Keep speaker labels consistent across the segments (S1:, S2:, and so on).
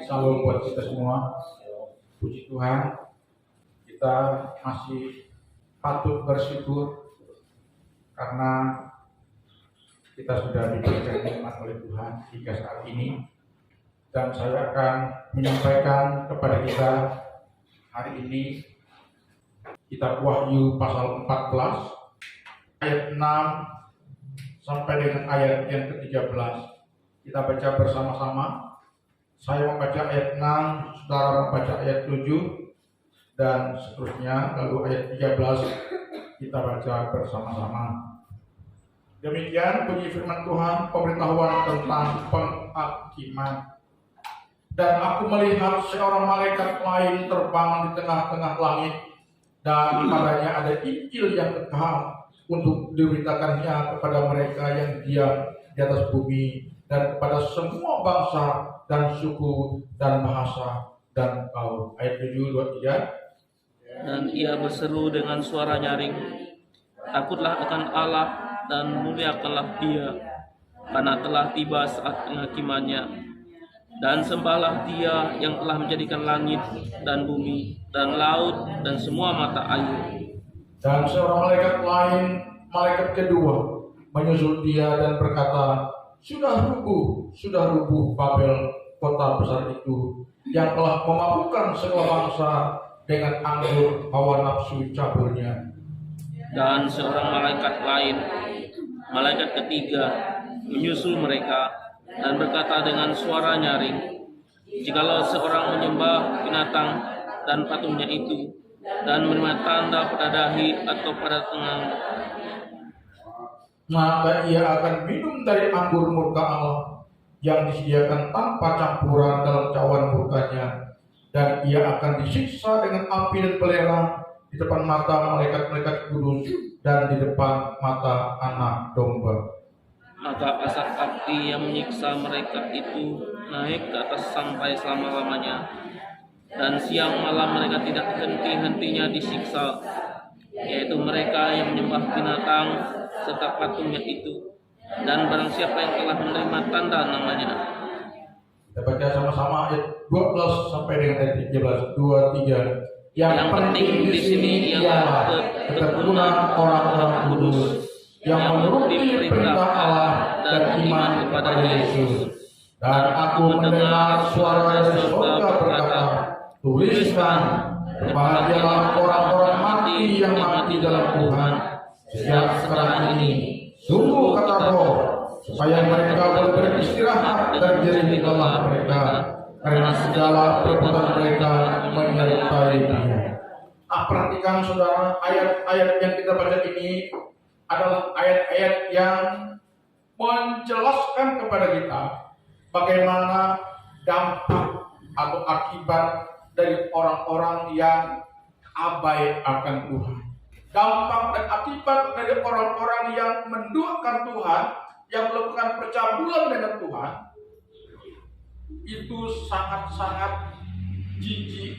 S1: Salam buat kita semua. Puji Tuhan, kita masih patut bersyukur karena kita sudah diberikan nikmat oleh Tuhan hingga saat ini. Dan saya akan menyampaikan kepada kita hari ini kitab Wahyu pasal 14 ayat 6 sampai dengan ayat yang ke-13. Kita baca bersama-sama. Saya membaca ayat 6, saudara membaca ayat 7 dan seterusnya, lalu ayat 13 kita baca bersama-sama. Demikian bunyi firman Tuhan, pemberitahuan tentang penghakiman. Dan aku melihat seorang malaikat lain terbang di tengah-tengah langit, dan padanya ada Injil yang kekal untuk diberitakannya kepada mereka yang diam di atas bumi, dan kepada semua bangsa dan suku dan bahasa dan kaum. Ayat 7, 23.
S2: Dan ia berseru dengan suara nyaring, takutlah akan Allah dan muliakanlah Dia, karena telah tiba saat penghakimannya. Dan sembahlah Dia yang telah menjadikan langit dan bumi dan laut dan semua mata air.
S1: Dan seorang malaikat lain, malaikat kedua, menyusul Dia dan berkata, sudah rubuh Babel, kota besar itu, yang telah memabukkan segala bangsa dengan anggur hawa nafsu caburnya.
S2: Dan seorang malaikat lain, malaikat ketiga, menyusul mereka dan berkata dengan suara nyaring, jikalau seorang menyembah binatang dan patungnya itu, dan menerima tanda pada dahi atau pada tangan,
S1: maka ia akan minum dari anggur murka Allah yang disediakan tanpa campuran dalam cawan murkanya, dan ia akan disiksa dengan api dan belerang di depan mata malaikat-malaikat kudus dan di depan mata anak domba.
S2: maka asap api yang menyiksa mereka itu naik ke atas sampai selama-lamanya, dan siang malam mereka tidak henti-hentinya disiksa, yaitu mereka yang menyembah binatang serta patungnya itu, dan barang siapa yang telah menerima tanda namanya.
S1: Kita baca sama-sama ayat 12 sampai dengan ayat 13. 2, 3. Yang penting di sini ialah ketekunan orang-orang kudus yang menuruti perintah Allah dan iman kepada Yesus. Dan aku mendengar suara dari surga berkata, tuliskan, bahagialah orang-orang mati yang mati dalam Tuhan sejak sekarang ini. Sungguh kata Roh, supaya mereka boleh beristirahat dan jerih lelah mereka, karena segala perbuatan mereka menyertai Dia. Perhatikan saudara, ayat-ayat yang kita baca ini adalah ayat-ayat yang menjelaskan kepada kita bagaimana dampak atau akibat dari orang-orang yang abai akan Tuhan. Dampak dan akibat dari orang-orang yang menduakan Tuhan, yang melakukan percabulan dengan Tuhan, itu sangat-sangat jijik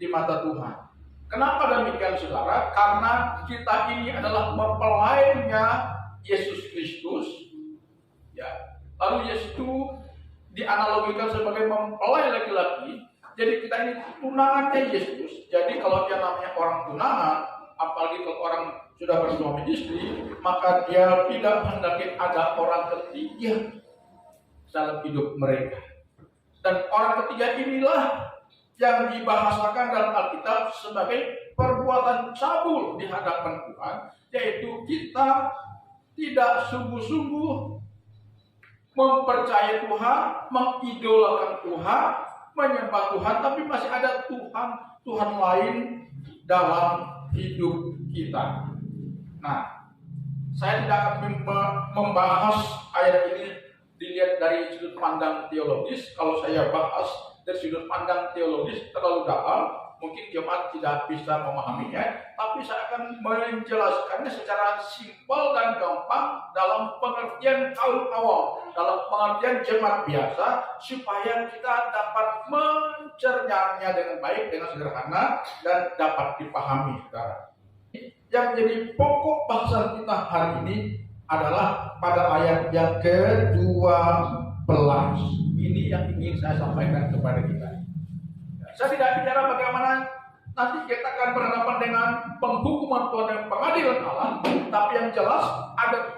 S1: di mata Tuhan. Kenapa demikian saudara? Karena kita ini adalah mempelainya Yesus Kristus. Ya. Lalu Yesus itu dianalogikan sebagai mempelai laki-laki. Jadi kita ini tunangannya Yesus. Jadi kalau dia namanya orang tunangan, apalagi kalau orang sudah bersuami istri, maka dia tidak hendak ada orang ketiga dalam hidup mereka. Dan orang ketiga inilah yang dibahasakan dalam Alkitab sebagai perbuatan cabul di hadapan Tuhan, yaitu kita tidak sungguh-sungguh mempercayai Tuhan, mengidolakan Tuhan, menyembah Tuhan, tapi masih ada Tuhan lain dalam hidup kita. Nah, saya tidak akan membahas ayat ini dilihat dari sudut pandang teologis. Kalau saya bahas dari sudut pandang teologis terlalu dalam, mungkin jemaat tidak bisa memahaminya, tapi saya akan menjelaskannya secara simpel dan gampang dalam pengertian kaum awam, dalam pengertian jemaat biasa, supaya kita dapat mencernanya dengan baik, dengan sederhana, dan dapat dipahami sekarang. Yang menjadi pokok bahasan kita hari ini adalah pada ayat yang ke-12. Ini yang ingin saya sampaikan kepada kita. Saya tidak bicara bagaimana nanti kita akan berhadapan dengan penghukuman Tuhan dan pengadilan Allah, tapi yang jelas ada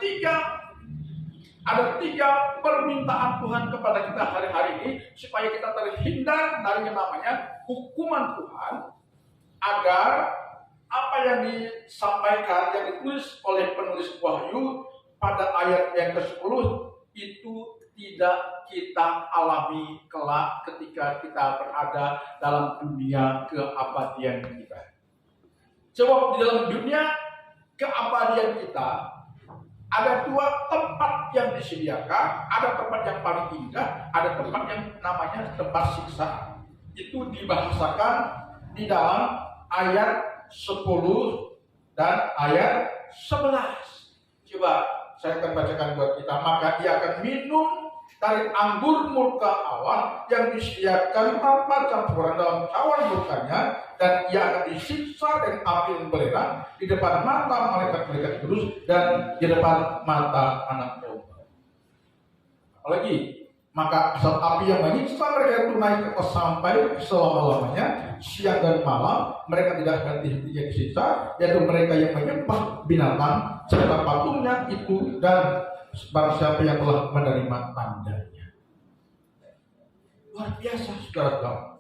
S1: tiga permintaan Tuhan kepada kita hari-hari ini supaya kita terhindar dari yang namanya hukuman Tuhan, agar apa yang disampaikan, yang ditulis oleh penulis Wahyu pada ayat yang ke-10 itu tidak kita alami kelak ketika kita berada dalam dunia keabadian kita. Sebab di dalam dunia keabadian kita ada dua tempat yang disediakan, ada tempat yang paling indah, ada tempat yang namanya tempat siksa. Itu dibahasakan di dalam ayat 10 dan ayat 11. Coba saya akan bacakan buat kita. Maka ia akan minum dari anggur murka Allah yang disediakan tanpa campuran dalam cawan murkanya, dan ia akan disiksa dengan api yang belerang di depan mata malaikat-malaikat kudus dan di depan mata anak domba. Apalagi, maka asap api yang menyiksa mereka itu naik ke atas sampai selama-lamanya, siang dan malam mereka tidak henti-hentinya disiksa, yaitu mereka yang menyembah binatang serta patungnya itu dan barang siapa yang telah menerima tandanya. Luar biasa, saudara.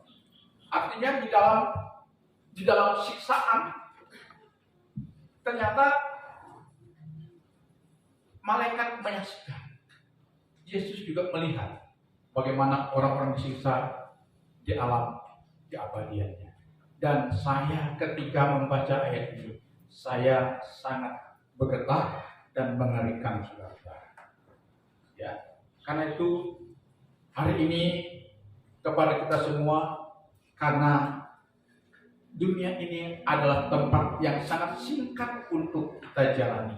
S1: Artinya di dalam siksaan ternyata malaikat menyaksikan. Yesus juga melihat bagaimana orang-orang disiksa di alam keabadiannya. Dan saya ketika membaca ayat ini, saya sangat bergetar dan mengerikan, saudara. Ya, karena itu hari ini kepada kita semua, karena dunia ini adalah tempat yang sangat singkat untuk kita jalani.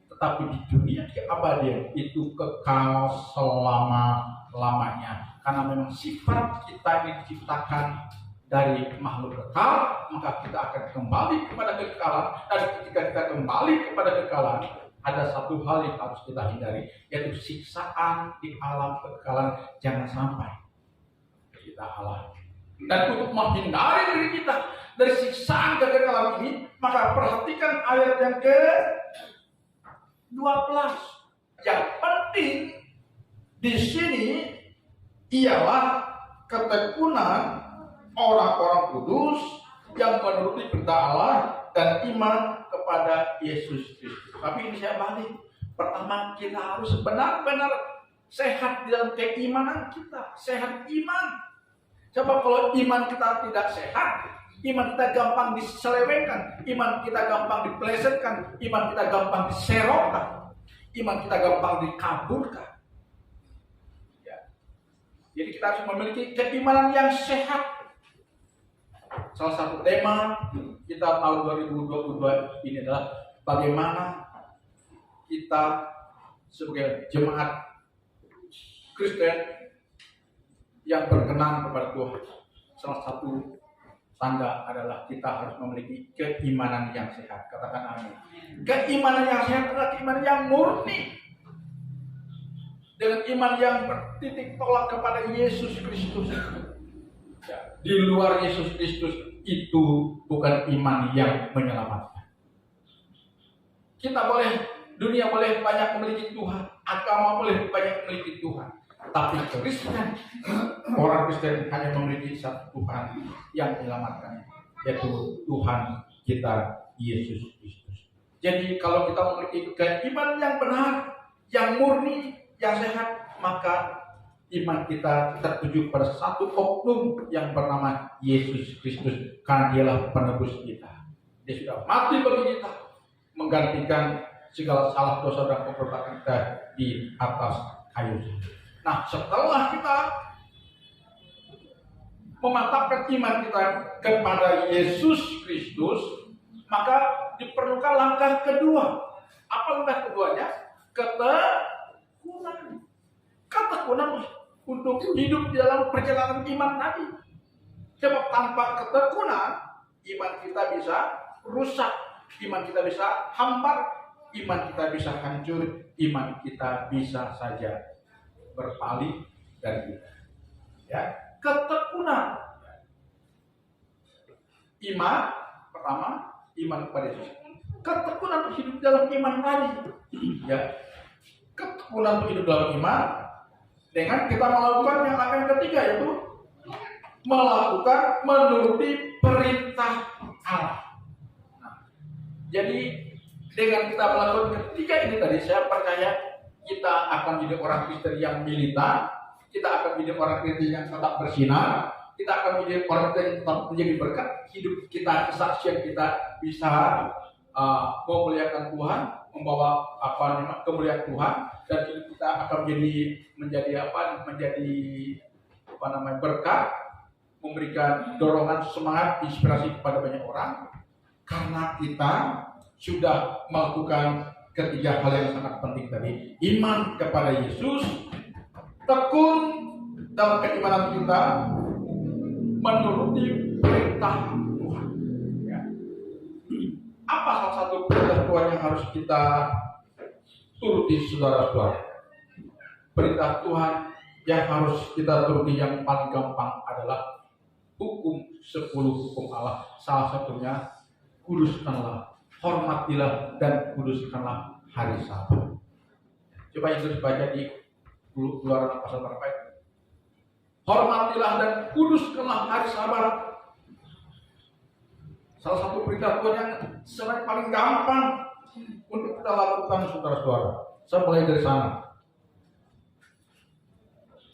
S1: Tetapi di dunia keabadian itu kekal selama-lamanya. Karena memang sifat kita ini diciptakan dari makhluk kekal, maka kita akan kembali kepada kekekalan. Dan ketika kita kembali kepada kekekalan, ada satu hal yang harus kita hindari, yaitu siksaan di alam kekekalan jangan sampai kita alami. Dan untuk menghindari diri kita dari siksaan kekekalan ini, maka perhatikan ayat yang ke-12. Yang penting di sini ialah ketekunan orang-orang kudus yang menuruti perintah Allah dan iman kepada Yesus Kristus. Tapi ini saya balik. Pertama, kita harus benar-benar sehat di dalam keimanan kita. Sehat iman. Coba kalau iman kita tidak sehat, iman kita gampang diselewengkan, iman kita gampang dipelesetkan, iman kita gampang diserokkan, iman kita gampang dikaburkan. Ya. Jadi kita harus memiliki keimanan yang sehat. Salah satu tema kita tahun 2022 ini adalah bagaimana kita sebagai jemaat Kristen yang berkenan kepada Tuhan. Salah satu tanda adalah kita harus memiliki keimanan yang sehat. Katakan amin. Keimanan yang sehat adalah keimanan yang murni, dengan iman yang bertitik tolak kepada Yesus Kristus. Ya, di luar Yesus Kristus itu bukan iman yang menyelamatkan. Kita boleh, dunia boleh banyak memiliki Tuhan, agama boleh banyak memiliki Tuhan, tapi Kristen, orang Kristen hanya memiliki satu Tuhan yang menyelamatkan, yaitu Tuhan kita Yesus Kristus. Jadi kalau kita memiliki keimanan yang benar, yang murni, yang sehat, maka iman kita tertuju pada satu oknum yang bernama Yesus Kristus, karena dialah penebus kita. Dia sudah mati bagi kita, menggantikan segala salah dosa dan pemberontakan kita di atas kayu. Nah, setelah kita memantapkan iman kita kepada Yesus Kristus, maka diperlukan langkah kedua. Apa langkah keduanya? Ketekunan. Ketekunan untuk hidup di dalam perjalanan iman tadi. Sebab tanpa ketekunan, iman kita bisa rusak, iman kita bisa hambar, iman kita bisa hancur, iman kita bisa saja berpaling, dari kita. Ya, ketekunan. Iman pertama, iman kepada Yesus. Ketekunan untuk hidup dalam iman tadi. Ya, ketekunan untuk hidup dalam iman dengan kita melakukan yang akan ketiga, yaitu melakukan menuruti perintah Allah. Nah, jadi dengan kita melakukan ketiga ini tadi, saya percaya kita akan menjadi orang Kristen yang militan, kita akan menjadi orang Kristen yang tetap bersinar, kita akan menjadi orang Kristen yang tetap menjadi berkat. Hidup kita, kesaksian kita bisa memuliakan Tuhan, membawa kemuliaan Tuhan, dan hidup kita akan menjadi berkat, memberikan dorongan, semangat, inspirasi kepada banyak orang, karena kita sudah melakukan ketiga hal yang sangat penting tadi. Iman kepada Yesus, tekun dalam keimanan kita, menuruti perintah Tuhan. Ya. Apa salah satu perintah Tuhan yang harus kita turuti, saudara-saudara? Perintah Tuhan yang harus kita turuti yang paling gampang adalah hukum 10 hukum Allah. Salah satunya, kuduskanlah, hormatilah, dan kuduskanlah hari Sabat. Coba Yesus baca di Keluaran pasal berapa itu? Hormatilah dan kuduskanlah hari Sabat. Salah satu perintah Tuhan yang sebenarnya paling gampang untuk kita lakukan, saudara-saudara. Saya mulai dari sana.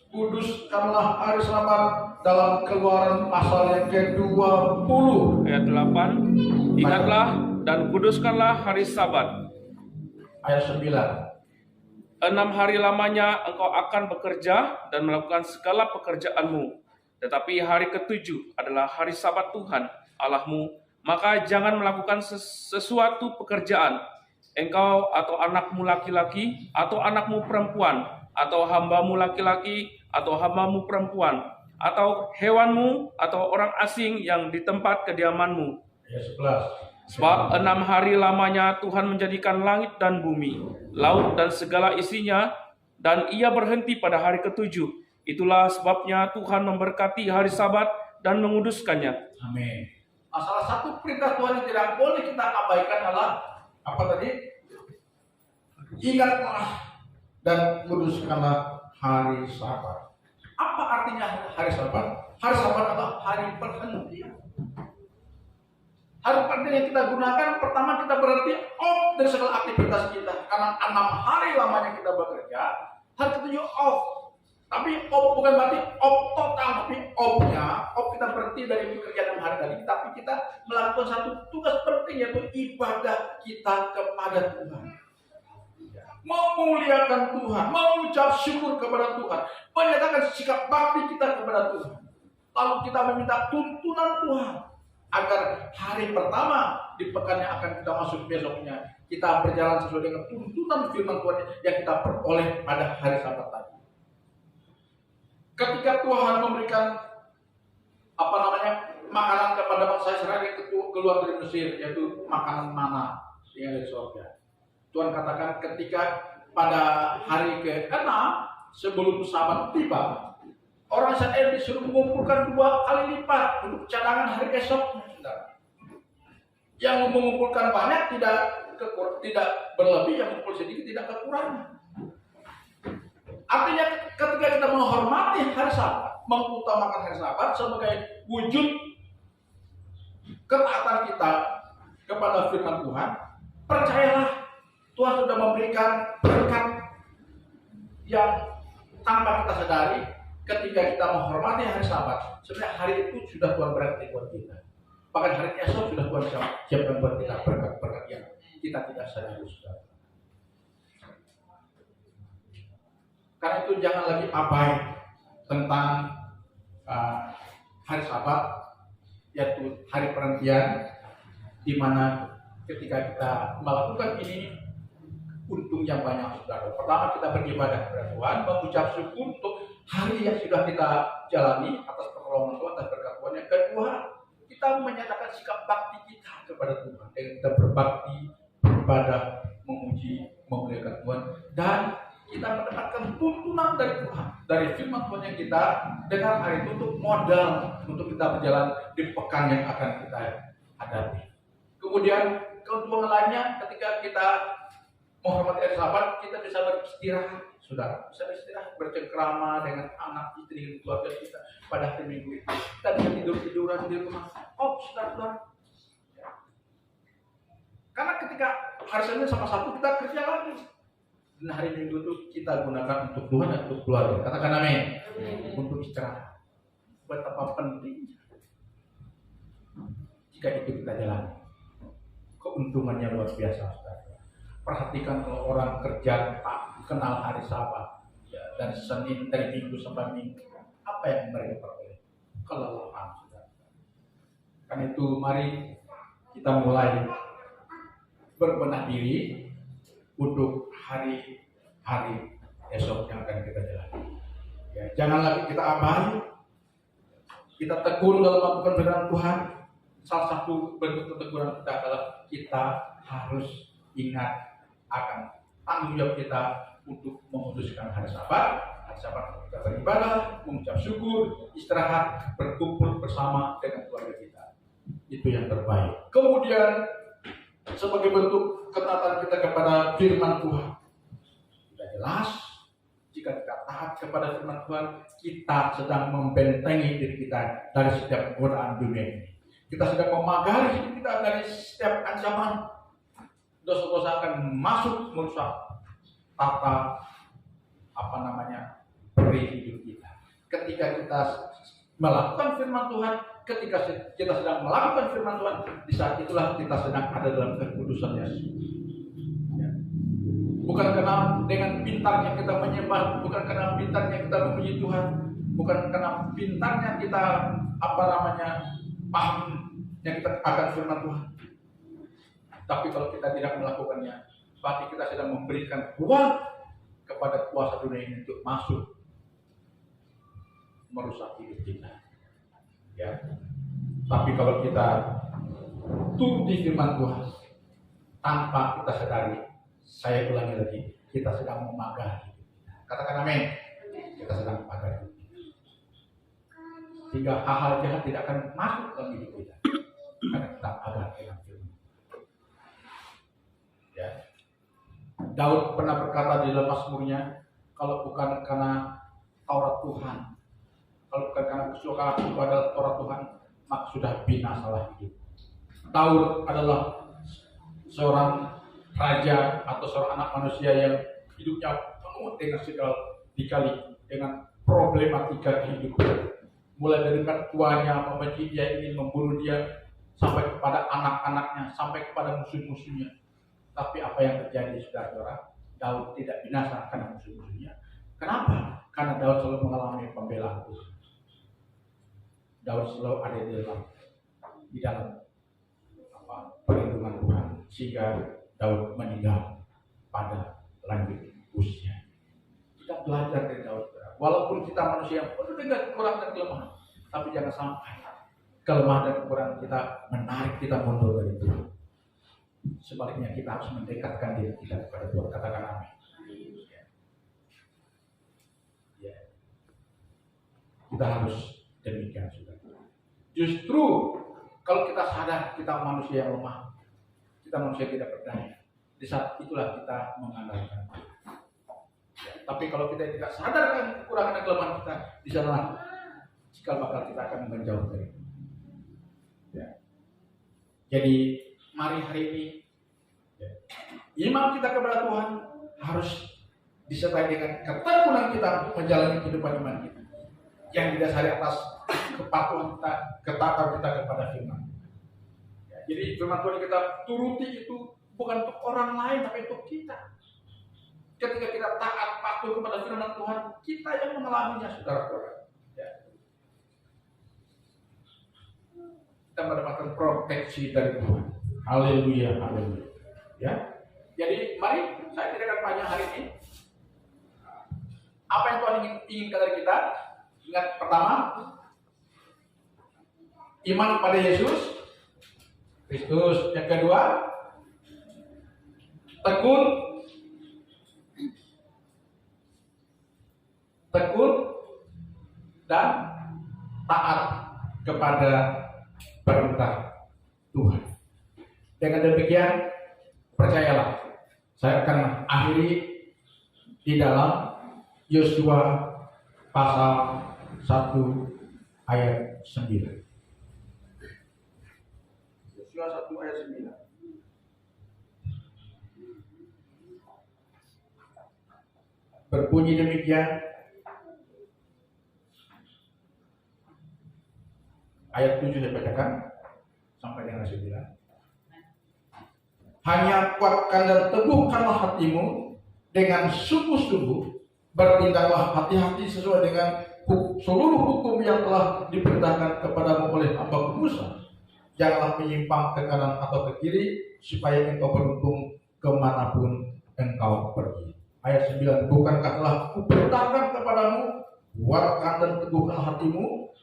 S1: Kuduskanlah hari Sabat dalam Keluaran pasal yang ke-20
S2: Ayat 8. Ingatlah dan kuduskanlah hari Sabat.
S1: ayat 9.
S2: 6 hari lamanya engkau akan bekerja dan melakukan segala pekerjaanmu. Tetapi hari ke-7 adalah hari Sabat Tuhan Allahmu. Maka jangan melakukan sesuatu pekerjaan, engkau atau anakmu laki-laki atau anakmu perempuan, atau hambamu laki-laki atau hambamu perempuan, atau hewanmu atau orang asing yang di tempat kediamanmu.
S1: Ayat 11.
S2: Sebab 6 hari lamanya Tuhan menjadikan langit dan bumi, laut dan segala isinya, dan ia berhenti pada hari ke-7. Itulah sebabnya Tuhan memberkati hari Sabat dan menguduskannya.
S1: Amin. Salah satu perintah Tuhan yang tidak boleh kita abaikan adalah apa tadi? Ingatlah dan kuduskanlah hari Sabat. Apa artinya hari Sabat? Hari Sabat adalah hari perhentian. Hari perhentian yang kita gunakan, pertama kita berhenti off dari segala aktivitas kita. Karena 6 hari lamanya kita bekerja, hari ke-7 off. Tapi off bukan berarti off total, tapi off-nya, off kita berhenti dari pekerjaan 6 hari tadi, tapi kita melakukan satu tugas penting, yaitu ibadah kita kepada Tuhan. Memuliakan Tuhan, mengucap syukur kepada Tuhan, menyatakan sikap bakti kita kepada Tuhan. Lalu kita meminta tuntunan Tuhan, agar hari pertama di pekan yang akan kita masuk besoknya, kita berjalan sesuai dengan tuntunan firman Tuhan yang kita peroleh pada hari Sabat tadi. Ketika Tuhan memberikan makanan kepada bangsa Israel yang keluar dari Mesir, yaitu makanan mana yang dari surga. Tuhan katakan ketika pada hari ke-6 sebelum Sabat tiba, orang Israel disuruh mengumpulkan 2 kali lipat untuk cadangan hari esoknya. Yang mengumpulkan banyak tidak berlebih, yang mengumpul sedikit tidak kekurangan. Artinya ketika kita menghormati hari Sabat, mengutamakan hari Sabat sebagai wujud ketaatan kita kepada firman Tuhan, percayalah Tuhan sudah memberikan berkat yang tanpa kita sadari. Ketika kita menghormati hari Sabat, sebenarnya hari itu sudah Tuhan berkati buat kita. Bahkan hari esok sudah Tuhan siapkan buat kita berkat-berkat yang kita tidak sadari. Karena itu jangan lagi abai tentang hari Sabat, yaitu hari perhentian, di mana ketika kita melakukan ini, untung yang banyak, saudara. Pertama, kita beribadah kepada Tuhan, mengucap syukur untuk hari yang sudah kita jalani atas pertolongan Tuhan dan berkat Tuhan. Yang kedua, kita menyatakan sikap bakti kita kepada Tuhan dengan kita berbakti, beribadah, memuji, memuliakan Tuhan, dan kita mendapatkan tuntunan dari Tuhan, dari firman Tuhan yang kita dengar hari itu untuk modal untuk kita berjalan di pekan yang akan kita hadapi. Kemudian keuntungan lainnya ketika kita menghormati hari Sabat, kita bisa beristirahat, saudara. Bisa beristirahat, bercengkrama dengan anak, istri, keluarga kita pada hari Minggu itu. Kita bisa tidur-tiduran di rumah. Oh, saudara-saudara. Karena ketika hari Senin sama Sabtu kita kerja lagi. Dan hari Minggu itu kita gunakan untuk Tuhan dan untuk keluarga. Katakan amin. Untuk istirahat. Betapa pentingnya jika itu kita jalani. Keuntungannya luar biasa, saudara. Perhatikan kalau orang kerja tak kenal hari Sabat, ya, dari Senin, dari Minggu sampai Minggu, apa yang mereka peroleh? Kelelahan, saudara. Karena itu mari kita mulai berbenah diri untuk hari-hari esok yang akan kita jalani. Ya, jangan lagi kita abai, kita tekun dalam melakukan firman Tuhan. Salah satu bentuk keteguran kita adalah kita harus ingat akan tanggung jawab kita untuk memutuskan hari Sabat kita beribadah, mengucap syukur, istirahat, berkumpul bersama dengan keluarga kita. Itu yang terbaik. Kemudian sebagai bentuk ketaatan kita kepada firman Tuhan, sudah jelas jika kita taat kepada firman Tuhan, kita sedang membentengi diri kita dari setiap godaan dunia ini. Kita sedang memagari hidup kita dari setiap ancaman. Dosa-dosa akan masuk merusak tata beri hidup kita. Ketika kita melakukan firman Tuhan, ketika kita sedang melakukan firman Tuhan, di saat itulah kita sedang ada dalam kekudusan Yesus. Ya. Bukan karena dengan pintarnya kita menyembah, bukan karena pintarnya kita memuji Tuhan, bukan karena pintarnya kita paham yang kita akan firman Tuhan. Tapi kalau kita tidak melakukannya, berarti kita sedang memberikan ruang kepada kuasa dunia ini untuk masuk merusak hidup kita. Ya. Tapi kalau kita turuti firman Tuhan tanpa kita sadari, saya ulangi lagi, kita sedang memagar hidup kita. Katakan amin. Kita sedang memagar hidup kita. Sehingga hal-hal jahat tidak akan masuk dalam hidup kita. Karena kita agar dalam firman. Ya. Daud pernah berkata di dalam Mazmurnya, kalau bukan karena Taurat Tuhan, kalau bukan karena kesukaan kepada Taurat Tuhan, maka sudah binasalah hidup. Daud adalah seorang raja atau seorang anak manusia yang hidupnya penuh dengan segala dikali dengan problematika kehidupan. Mulai dari mertuanya membenci dia, ingin membunuh dia, sampai kepada anak-anaknya, sampai kepada musuh-musuhnya. Tapi apa yang terjadi, saudara-saudara? Daud tidak binasa karena musuh-musuhnya. Kenapa? Karena Daud selalu mengalami pembelaan Tuhan. Daud selalu ada di dalam perlindungan Tuhan, sehingga Daud meninggal pada lanjut usia. Kita belajar dari Daud. Walaupun kita manusia yang penuh dengan kekurangan dan kelemahan, tapi jangan sampai kelemahan dan kekurangan kita menarik kita mundur dari Tuhan. Sebaliknya kita harus mendekatkan diri kita kepada Tuhan. Katakan amin. Ya. Kita harus demikian, saudara. Justru kalau kita sadar kita manusia yang lemah, kita manusia tidak berdaya, di saat itulah kita mengandalkan Tuhan. Ya. Tapi kalau kita tidak sadarkan kekurangan dan kelemahan kita, di sana cikal bakal kita akan menjauh dari Tuhan. Ya. Jadi mari hari ini iman kita kepada Tuhan harus disertai dengan ketekunan kita untuk menjalani kehidupan iman kita yang didasari atas kepatuhan kita, ketaatan kita kepada firman. Ya, jadi firman Tuhan kita turuti itu bukan untuk orang lain, tapi untuk kita. Ketika kita taat patuh kepada firman Tuhan, kita yang mengalaminya, saudara-saudara. Ya. Kita mendapatkan proteksi dari Tuhan. Haleluya, haleluya. Ya. Jadi mari, saya tidak akan panjang hari ini. Apa yang Tuhan inginkan dari kita? Ingat, pertama, iman pada Yesus Kristus. Yang kedua, tekun tekun, dan taat kepada perintah Tuhan. Dengan demikian, percayalah, saya akan akhiri di dalam Yosua pasal 1 ayat 9. Yosua 1 ayat 9. Berbunyi demikian, ayat 7 saya bacakan sampai dengan 9. Hanya kuatkan dan teguhkanlah hatimu dengan sungguh-sungguh, bertindaklah hati-hati sesuai dengan seluruh hukum yang telah diperintahkan kepadamu oleh hamba Musa. Janganlah menyimpang ke kanan atau ke kiri, supaya engkau beruntung kemanapun engkau pergi. Ayat 9, bukankah telah kuperintahkan kepadamu, kuatkan dan teguhkan hatimu,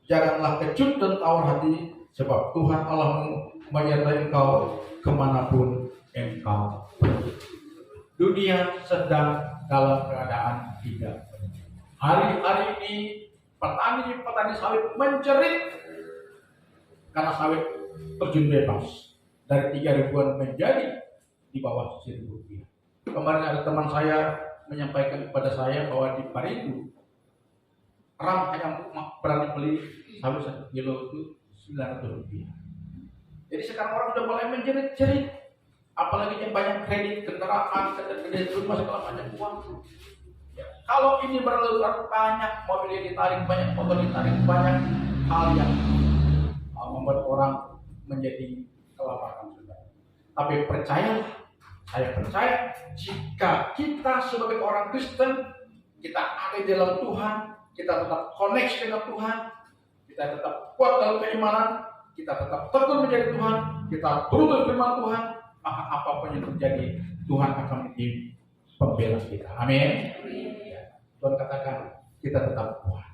S1: janganlah kecut dan tawar hati, sebab Tuhan Allahmu menyertai engkau kemanapun engkau pergi. Dunia sedang dalam keadaan tidak menentu. Hari-hari ini petani sawit menjerit karena sawit terjun bebas dari 3 ribuan menjadi di bawah 1.000 rupiah. Kemarin ada teman saya menyampaikan kepada saya bahwa di Paridu orang yang berani beli sawit 1 kilo itu 900 rupiah. Jadi sekarang orang sudah mulai menjerit-jerit, apalagi yang banyak kredit kendaraan, kredit rumah, segala macam uang. Ya, kalau ini berlalu banyak mobil yang ditarik, banyak motor ditarik, banyak hal yang membuat orang menjadi kelaparan. Tapi percayalah, saya percaya jika kita sebagai orang Kristen, kita ada di dalam Tuhan, kita tetap koneksi dengan Tuhan, kita tetap kuat dalam keimanan, kita tetap tekun menjadi Tuhan, kita turut firman Tuhan, maka apapun yang terjadi, Tuhan akan menjadi pembela kita. Amin. Ya, Tuhan katakan kita tetap kuat.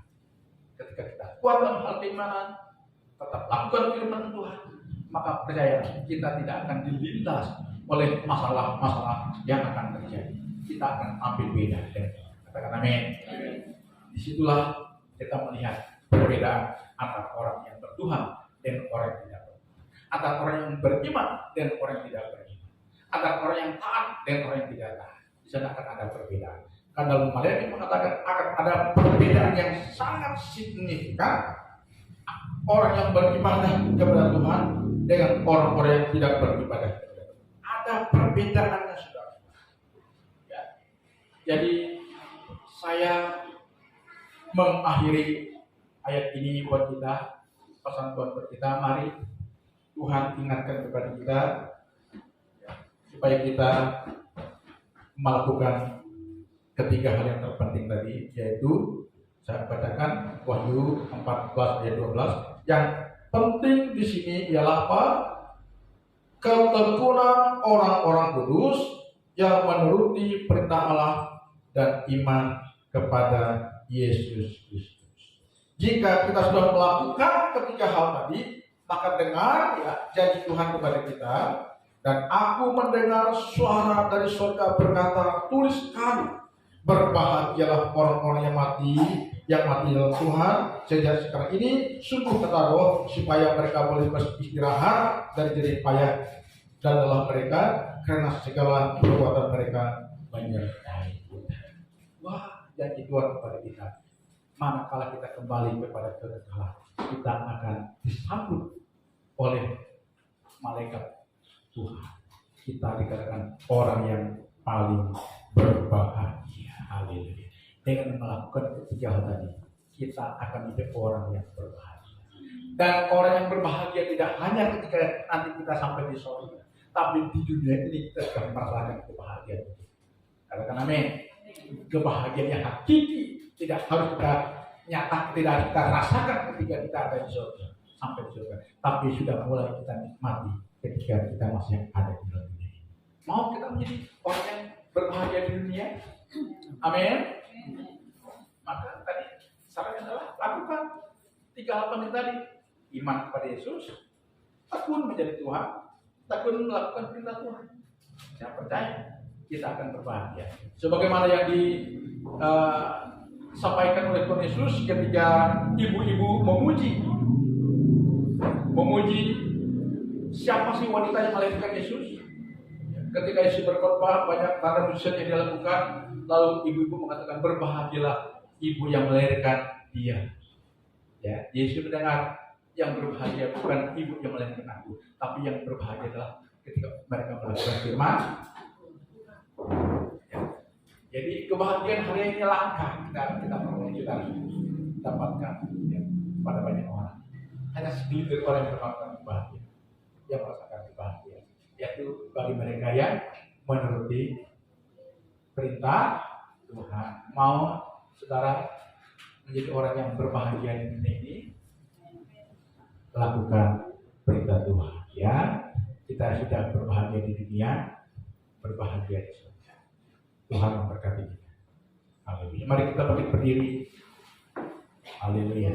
S1: Ketika kita kuat dalam hal keimanan, tetap lakukan firman Tuhan, maka percaya kita tidak akan dilindas oleh masalah-masalah yang akan terjadi. Kita akan ambil beda. Katakan amin. Disitulah kita melihat perbedaan antara orang yang bertuhan dan orang yang tidak bertuhan, antara orang yang beriman dan orang yang tidak beriman, antara orang yang taat dan orang yang tidak taat. Di sana akan ada perbedaan. Karena dalam Maliaki mengatakan akan ada perbedaan yang sangat signifikan orang yang beribadah kepada Tuhan dengan orang-orang yang tidak beribadah kepada Tuhan. Ada perbedaannya, saudara. Ya. Jadi saya mengakhiri ayat ini buat kita, pesan buat kita, mari Tuhan ingatkan kepada kita ya, supaya kita melakukan ketiga hal yang terpenting tadi, yaitu saya bacakan Wahyu 14 ayat 12. Yang penting di sini ialah apa? Ketekunan orang-orang kudus yang menuruti perintah Allah dan iman kepada Yesus Kristus. Jika kita sudah melakukan ketiga hal tadi, maka dengar ya janji Tuhan kepada kita. Dan aku mendengar suara dari surga berkata, tuliskan, berbahagialah orang-orang yang mati dalam Tuhan sejak sekarang ini, sungguh kata Roh, supaya mereka boleh beristirahat dari jerih payah dan lelah mereka, karena segala perbuatan mereka menyertai kita. Wah, janji Tuhan kepada kita. Manakala kita kembali kepada kekekalan, kita akan disambut oleh malaikat Tuhan. Kita dikatakan orang yang paling berbahagia. Haleluya. Dengan melakukan ketiga hal tadi, kita akan menjadi orang yang berbahagia. Dan orang yang berbahagia tidak hanya ketika nanti kita sampai di surga, tapi di dunia ini kita akan merasakan kebahagiaan. Katakan amin. Kebahagiaan yang hakiki tidak harus kita tidak kita rasakan ketika kita ada di surga, sampai di surga, tapi sudah mulai kita nikmati ketika kita masih ada di dalam dunia. Mau kita menjadi orang yang berbahagia di dunia? Amin. Maka tadi sarannya adalah lakukan tiga hal penting tadi: iman kepada Yesus, tekun menjadi Tuhan, tekun melakukan perintah Tuhan. Saya percaya kita akan berbahagia. Sebagaimana yang disampaikan oleh Tuhan Yesus ketika ibu-ibu memuji siapa sih wanita yang melahirkan Yesus. Ketika Yesus berkhotbah, banyak tanda mujizat yang dilakukan, lalu ibu-ibu mengatakan, berbahagialah ibu yang melahirkan dia. Ya, Yesus mendengar, yang berbahagia bukan ibu yang melahirkan aku, tapi yang berbahagia adalah ketika mereka melakukan firman. Ya. Jadi kebahagiaan hari ini langka kita harus dapatkan ya, pada banyak orang. Hanya segelintir orang yang merasakan bahagia, yang merasakan kebahagiaan, yaitu bagi mereka yang menuruti perintah Tuhan. Mau saudara menjadi orang yang berbahagia ini, lakukan perintah Tuhan. Ya, kita sudah berbahagia di dunia, berbahagia di surga. Tuhan memberkati kita. Haleluya. Mari kita bangkit berdiri. Haleluya.